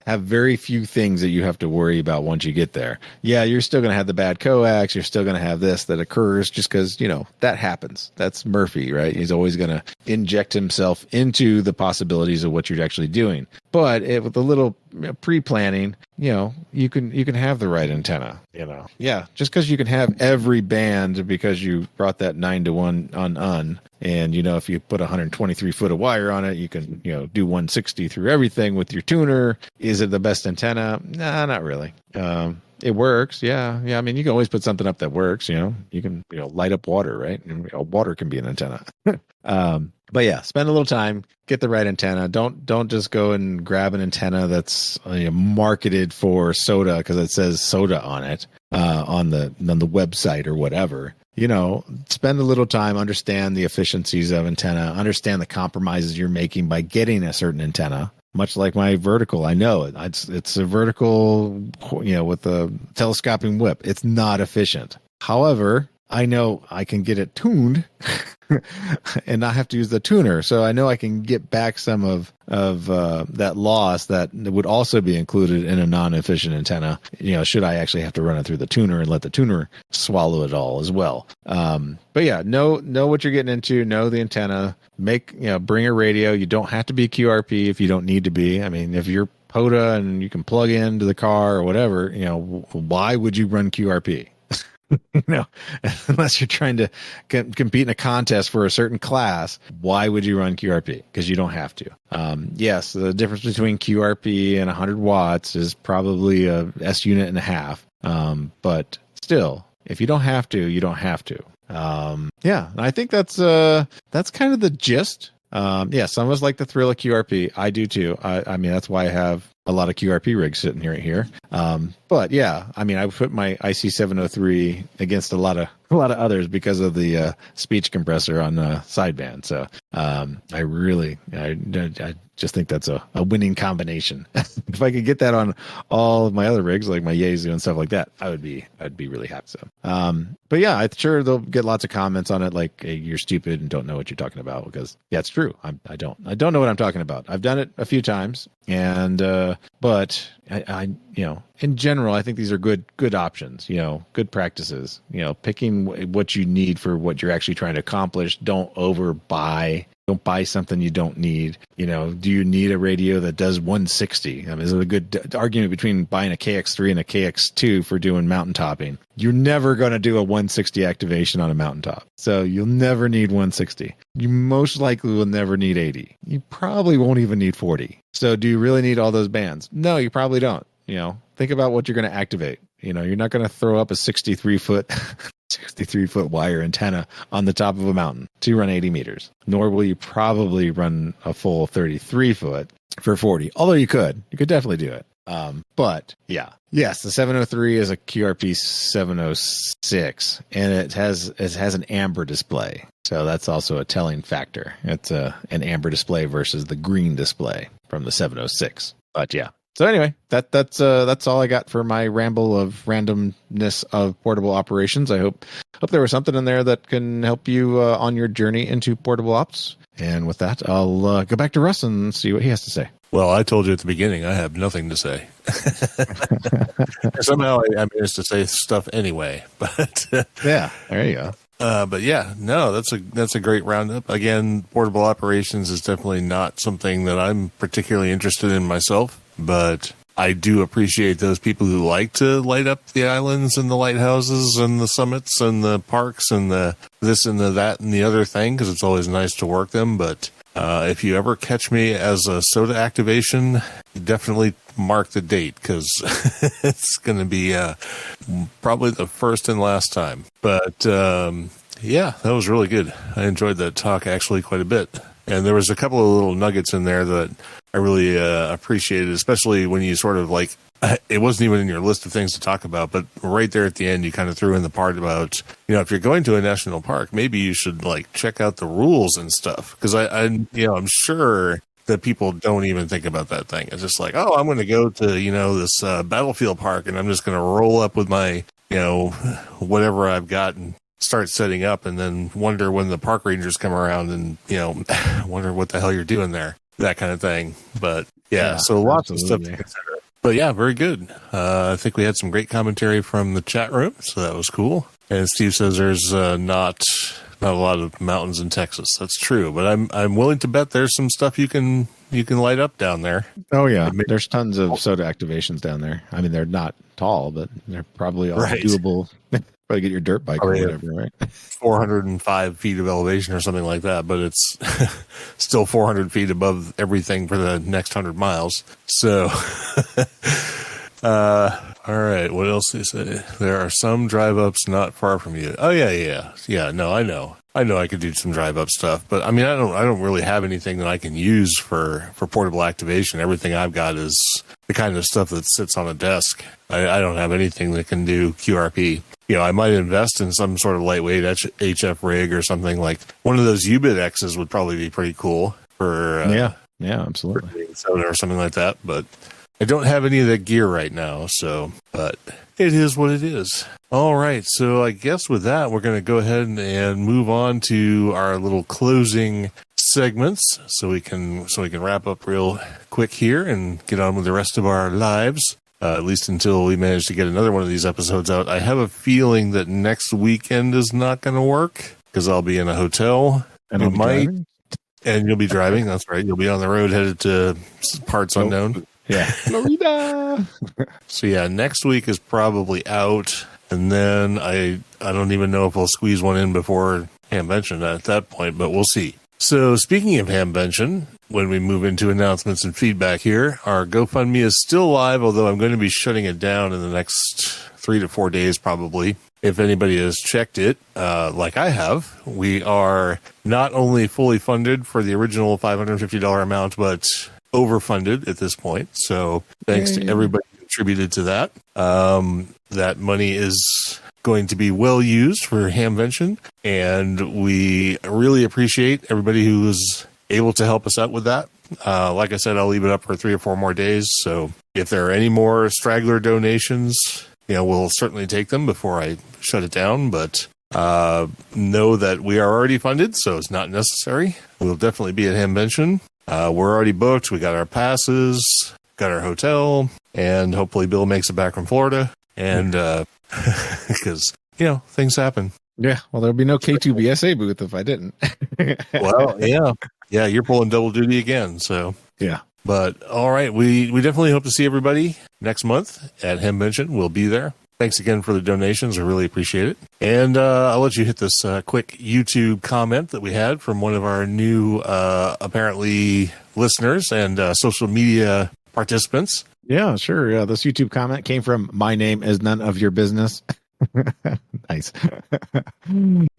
have very few things that you have to worry about once you get there. Yeah, you're still going to have the bad coax. You're still going to have this that occurs just because, that happens. That's Murphy, right? He's always going to inject himself into the possibilities of what you're actually doing. But with a little pre-planning, you can have the right antenna, Yeah, just because you can have every band because you brought that 9-to-1 on. And, if you put 123 foot of wire on it, you can, do 160 through everything with your tuner. Is it the best antenna? Nah, not really. It works. Yeah. I mean, you can always put something up that works, you can, light up water, right? And, water can be an antenna. But yeah, spend a little time, get the right antenna. Don't just go and grab an antenna that's marketed for soda because it says soda on it, on the website or whatever. Spend a little time, understand the efficiencies of antenna, understand the compromises you're making by getting a certain antenna. Much like my vertical, I know it's a vertical, with a telescoping whip. It's not efficient. However, I know I can get it tuned and not have to use the tuner. So I know I can get back some of that loss that would also be included in a non-efficient antenna, should I actually have to run it through the tuner and let the tuner swallow it all as well. But yeah, know what you're getting into, know the antenna, bring a radio. You don't have to be QRP if you don't need to be. I mean, if you're POTA and you can plug into the car or whatever, why would you run QRP? Unless you're trying to compete in a contest for a certain class, why would you run QRP? Because you don't have to. Yes, the difference between QRP and 100 watts is probably a S unit and a half. But still, if you don't have to, you don't have to. Yeah, I think that's kind of the gist. Some of us like the thrill of QRP. I do too. I mean, that's why I have a lot of QRP rigs sitting right here. But yeah, I mean, I put my IC 703 against a lot of others because of the speech compressor on the sideband. So I just think that's a winning combination. If I could get that on all of my other rigs, like my Yaesu and stuff like that, I'd be really happy. So, but yeah, I'm sure they'll get lots of comments on it, like, hey, you're stupid and don't know what you're talking about. Because yeah, it's true. I don't know what I'm talking about. I've done it a few times, and but I in general, I think these are good options. Good practices. Picking what you need for what you're actually trying to accomplish. Don't overbuy. Don't buy something you don't need. Do you need a radio that does 160? I mean, is it a good argument between buying a KX3 and a KX2 for doing mountain topping? You're never going to do a 160 activation on a mountaintop. So you'll never need 160. You most likely will never need 80. You probably won't even need 40. So do you really need all those bands? No, you probably don't. Think about what you're going to activate. You're not going to throw up a 63 foot wire antenna on the top of a mountain to run 80 meters, nor will you probably run a full 33 foot for 40. Although you could definitely do it. But yeah, yes, the 703 is a QRP 706 and it has an amber display. So that's also a telling factor. It's an amber display versus the green display from the 706. But yeah. So anyway, that's all I got for my ramble of randomness of portable operations. I hope there was something in there that can help you on your journey into portable ops. And with that, I'll go back to Russ and see what he has to say. Well, I told you at the beginning I have nothing to say. Somehow I managed to say stuff anyway. But yeah, there you go. But yeah, no, that's a great roundup. Again, portable operations is definitely not something that I'm particularly interested in myself. But I do appreciate those people who like to light up the islands and the lighthouses and the summits and the parks and the this and the that and the other thing, because it's always nice to work them. But if you ever catch me as a soda activation, definitely mark the date, because it's going to be probably the first and last time. But yeah, that was really good. I enjoyed that talk actually quite a bit. And there was a couple of little nuggets in there that I really appreciated, especially when you sort of like, it wasn't even in your list of things to talk about, but right there at the end, you kind of threw in the part about, if you're going to a national park, maybe you should like check out the rules and stuff. Because I'm sure that people don't even think about that thing. It's just like, oh, I'm going to go to, this battlefield park and I'm just going to roll up with my, whatever I've got and start setting up, and then wonder when the park rangers come around and, wonder what the hell you're doing there, that kind of thing. But so lots of stuff to consider. But yeah, very good. I think we had some great commentary from the chat room, so that was cool. And Steve says there's not a lot of mountains in Texas. That's true, but I'm willing to bet there's some stuff you can light up down there. Oh yeah, there's tons of SOTA activations down there. I mean, they're not tall, but they're probably all doable. Probably get your dirt bike or whatever, right? 405 feet of elevation or something like that, but it's still 400 feet above everything for the next 100 miles. So, all right. What else do you say? There are some drive ups not far from you. Oh yeah. No, I know I could do some drive up stuff, but I mean, I don't really have anything that I can use for portable activation. Everything I've got is the kind of stuff that sits on a desk. I don't have anything that can do QRP. I might invest in some sort of lightweight HF rig or something. Like one of those U-bit X's would probably be pretty cool for absolutely, for or something like that. But I don't have any of that gear right now, but it is what it is. All right, so I guess with that, we're going to go ahead and move on to our little closing segments, so we can wrap up real quick here and get on with the rest of our lives. At least until we manage to get another one of these episodes out. I have a feeling that next weekend is not going to work because I'll be in a hotel. And you'll be driving. That's right. You'll be on the road headed to parts unknown. Yeah. Florida. So yeah, next week is probably out. And then I don't even know if we'll squeeze one in before Hamvention at that point, but we'll see. So speaking of Hamvention, when we move into announcements and feedback here, our GoFundMe is still live, although I'm going to be shutting it down in the next 3 to 4 days probably. If anybody has checked it, like I have, we are not only fully funded for the original $550 amount, but overfunded at this point. So thanks to everybody who contributed to that. That money is going to be well used for Hamvention, and we really appreciate everybody who was able to help us out with that. Like I said, I'll leave it up for 3 or 4 more days. So if there are any more straggler donations, we'll certainly take them before I shut it down. But know that we are already funded, so it's not necessary. We'll definitely be at Hamvention. We're already booked. We got our passes, got our hotel, and hopefully Bill makes it back from Florida. And because, things happen. Yeah, well, there'll be no K2BSA booth if I didn't. Well, yeah, you're pulling double duty again. So yeah, but all right, we definitely hope to see everybody next month at Hamvention. We'll be there. Thanks again for the donations. I really appreciate it. And I'll let you hit this quick YouTube comment that we had from one of our new apparently listeners and social media participants. Yeah, sure. Yeah, this YouTube comment came from "My name is none of your business." Nice.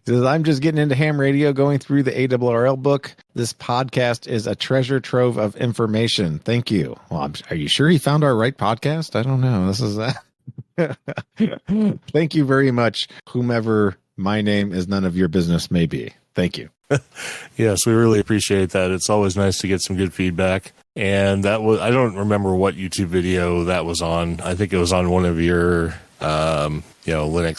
Says, I'm just getting into ham radio, going through the ARRL book. This podcast is a treasure trove of information. Thank you. Well, are you sure he found our right podcast? I don't know. This is Thank you very much, whomever my name is none of your business may be. Thank you. Yes, we really appreciate that. It's always nice to get some good feedback. And that was, I don't remember what YouTube video that was on. I think it was on one of your, Linux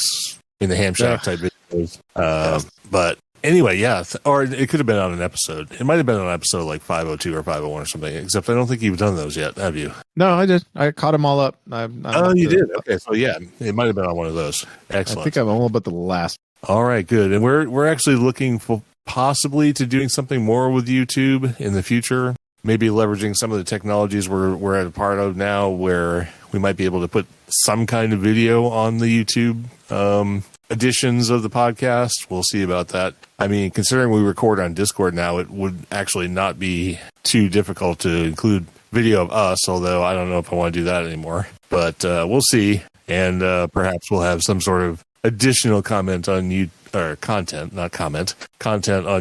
in the Ham Shack type videos. But anyway, yeah. Or it could have been on an episode. It might have been on an episode like 502 or 501 or something, except I don't think you've done those yet, have you? No, I did. I caught them all up. You did? Okay. So yeah, it might have been on one of those. Excellent. I think I'm all but the last. All right, good. And we're actually looking for possibly to doing something more with YouTube in the future. Maybe leveraging some of the technologies we're at a part of now, where we might be able to put some kind of video on the YouTube editions of the podcast. We'll see about that. I mean, considering we record on Discord now, it would actually not be too difficult to include video of us, although I don't know if I want to do that anymore. But we'll see. And perhaps we'll have some sort of additional content on YouTube on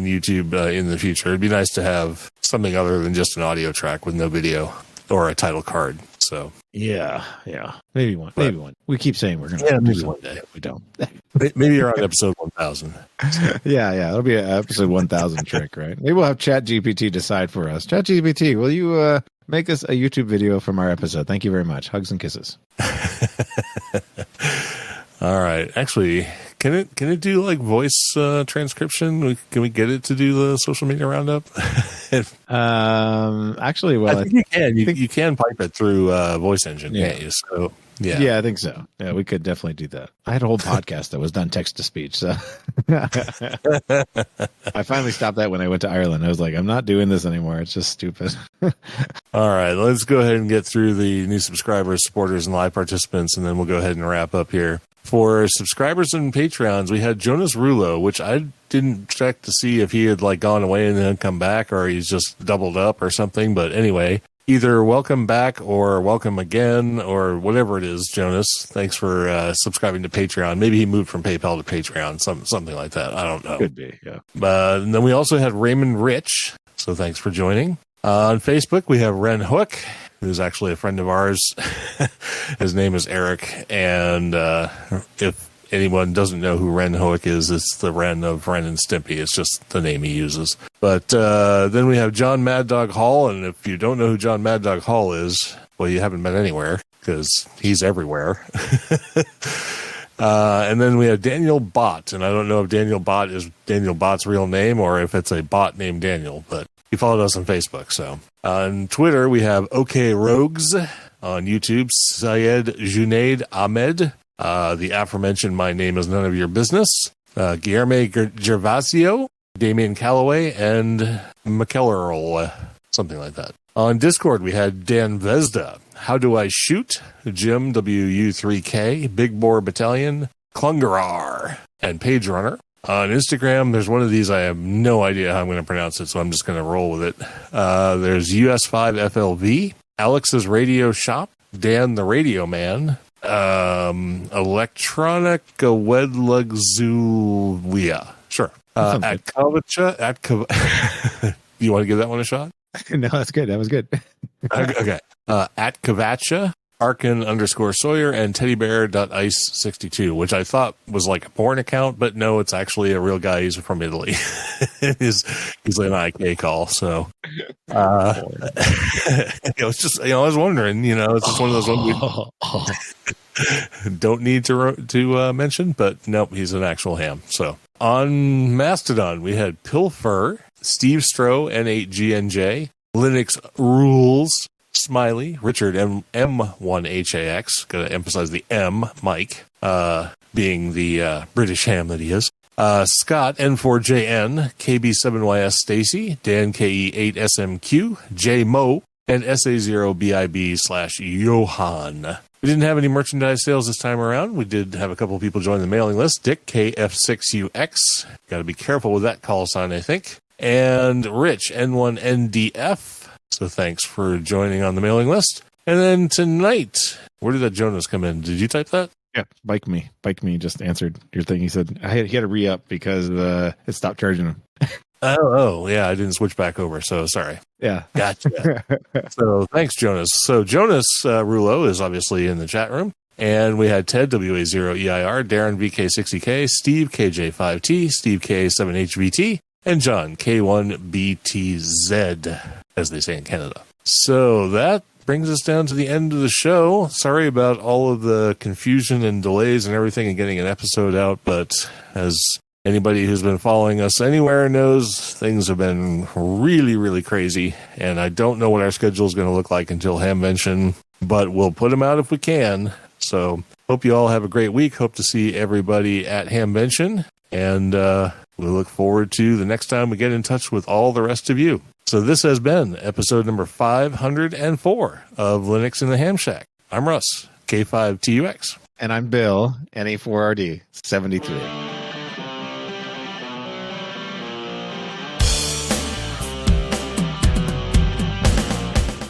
YouTube in the future. It'd be nice to have something other than just an audio track with no video or a title card. So yeah, maybe one. We keep saying we're gonna maybe one day. We don't. Maybe you're on episode 1000. Yeah, it'll be an episode 1000 trick, right? Maybe we'll have ChatGPT decide for us. ChatGPT, will you make us a YouTube video from our episode? Thank you very much. Hugs and kisses. All right. Actually, can it do like voice transcription? Can we get it to do the social media roundup? Actually, well, I think you can. You can pipe it through voice engine, can't you? So yeah, I think so. Yeah, we could definitely do that. I had a whole podcast that was done text to speech, so I finally stopped that when I went to Ireland. I was like, I'm not doing this anymore. It's just stupid. All right, let's go ahead and get through the new subscribers, supporters, and live participants, and then we'll go ahead and wrap up here. For subscribers and Patreons, we had Jonas Rulo, which I didn't check to see if he had like gone away and then come back, or he's just doubled up or something. But anyway, either welcome back or welcome again or whatever it is, Jonas. Thanks for subscribing to Patreon. Maybe he moved from PayPal to Patreon, something like that. I don't know. Could be, yeah. And then we also had Raymond Rich, so thanks for joining. On Facebook, we have Ren Hook, who's actually a friend of ours. His name is Eric, and if anyone doesn't know who Ren Hook is, it's the Ren of Ren and Stimpy. It's just the name he uses. But then we have John Mad Dog Hall, and if you don't know who John Mad Dog Hall is, well, you haven't been anywhere, because he's everywhere. And then we have Daniel Bott, and I don't know if Daniel Bott is Daniel Bott's real name or if it's a bot named Daniel, but he followed us on Facebook. So on Twitter, we have OK Rogues. On YouTube, Syed Junaid Ahmed. The aforementioned My Name Is None of Your Business. Guilherme Gervasio, Damian Calloway, and McKellar, something like that. On Discord, we had Dan Vesda. How Do I Shoot? Jim WU3K, Big Boar Battalion, Klungarar, and Page Runner. On Instagram, there's one of these. I have no idea how I'm going to pronounce it, so I'm just going to roll with it. There's US5FLV, Alex's Radio Shop, Dan the Radio Man, Electronica Wedlugzulia. Sure. At Kavacha, you want to give that one a shot? No, that's good. That was good. Okay. At Kavacha, Arkin_Sawyer, and teddybear.ice62, which I thought was like a porn account, but no, it's actually a real guy. He's from Italy. he's an IK call. So, it's just, I was wondering, it's just one of those ones we don't need to mention, but nope, he's an actual ham. So on Mastodon, we had Pilfer, Steve Stroh, N8GNJ, Linux Rules, Smiley, Richard M1HAX, gotta emphasize the M, Mike, being the British ham that he is. Scott N4JN, KB7YS Stacy, Dan KE8SMQ, J Mo, and SA0BIB/Johan. We didn't have any merchandise sales this time around. We did have a couple of people join the mailing list. Dick KF6UX, got to be careful with that call sign, I think. And Rich N1NDF. So thanks for joining on the mailing list. And then tonight, where did that Jonas come in? Did you type that? Yeah, Bike Me just answered your thing. He said he had to re-up because it stopped charging him. Oh, yeah, I didn't switch back over, so sorry. Yeah. Gotcha. So thanks, Jonas. So Jonas Rulo is obviously in the chat room. And we had Ted, WA0EIR, Darren, VK60K, Steve, KJ5T, Steve, K7HVT, and John, K1BTZ, as they say in Canada. So that brings us down to the end of the show. Sorry about all of the confusion and delays and everything and getting an episode out, but as anybody who's been following us anywhere knows, things have been really, really crazy, and I don't know what our schedule is going to look like until Hamvention, but we'll put them out if we can. So hope you all have a great week. Hope to see everybody at Hamvention, and we look forward to the next time we get in touch with all the rest of you. So this has been episode number 504 of Linux in the Ham Shack. I'm Russ, K5TUX. And I'm Bill, NA4RD 73.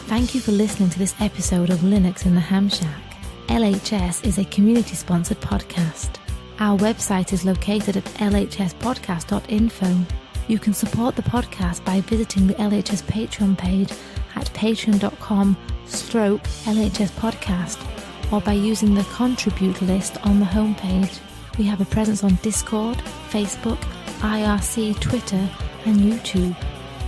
Thank you for listening to this episode of Linux in the Ham Shack. LHS is a community-sponsored podcast. Our website is located at lhspodcast.info. You can support the podcast by visiting the LHS Patreon page at patreon.com/LHS podcast or by using the contribute list on the homepage. We have a presence on Discord, Facebook, IRC, Twitter and YouTube.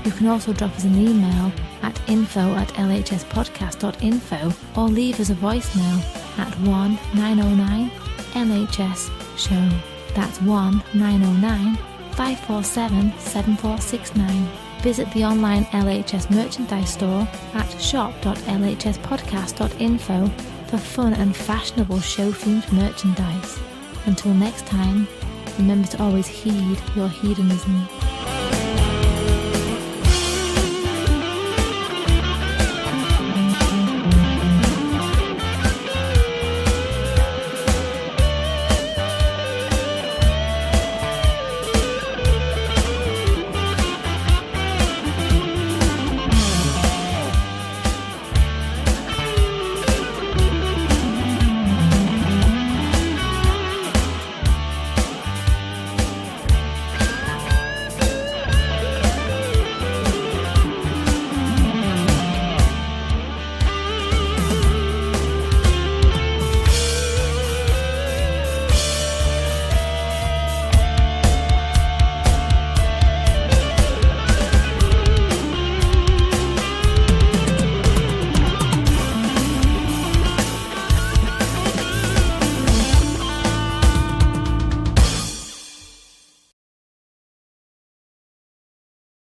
You can also drop us an email at info@lhspodcast.info or leave us a voicemail at 1-909 LHS Show. That's 1-909-547-7469. Visit the online LHS merchandise store at shop.lhspodcast.info for fun and fashionable show-themed merchandise. Until next time, remember to always heed your hedonism.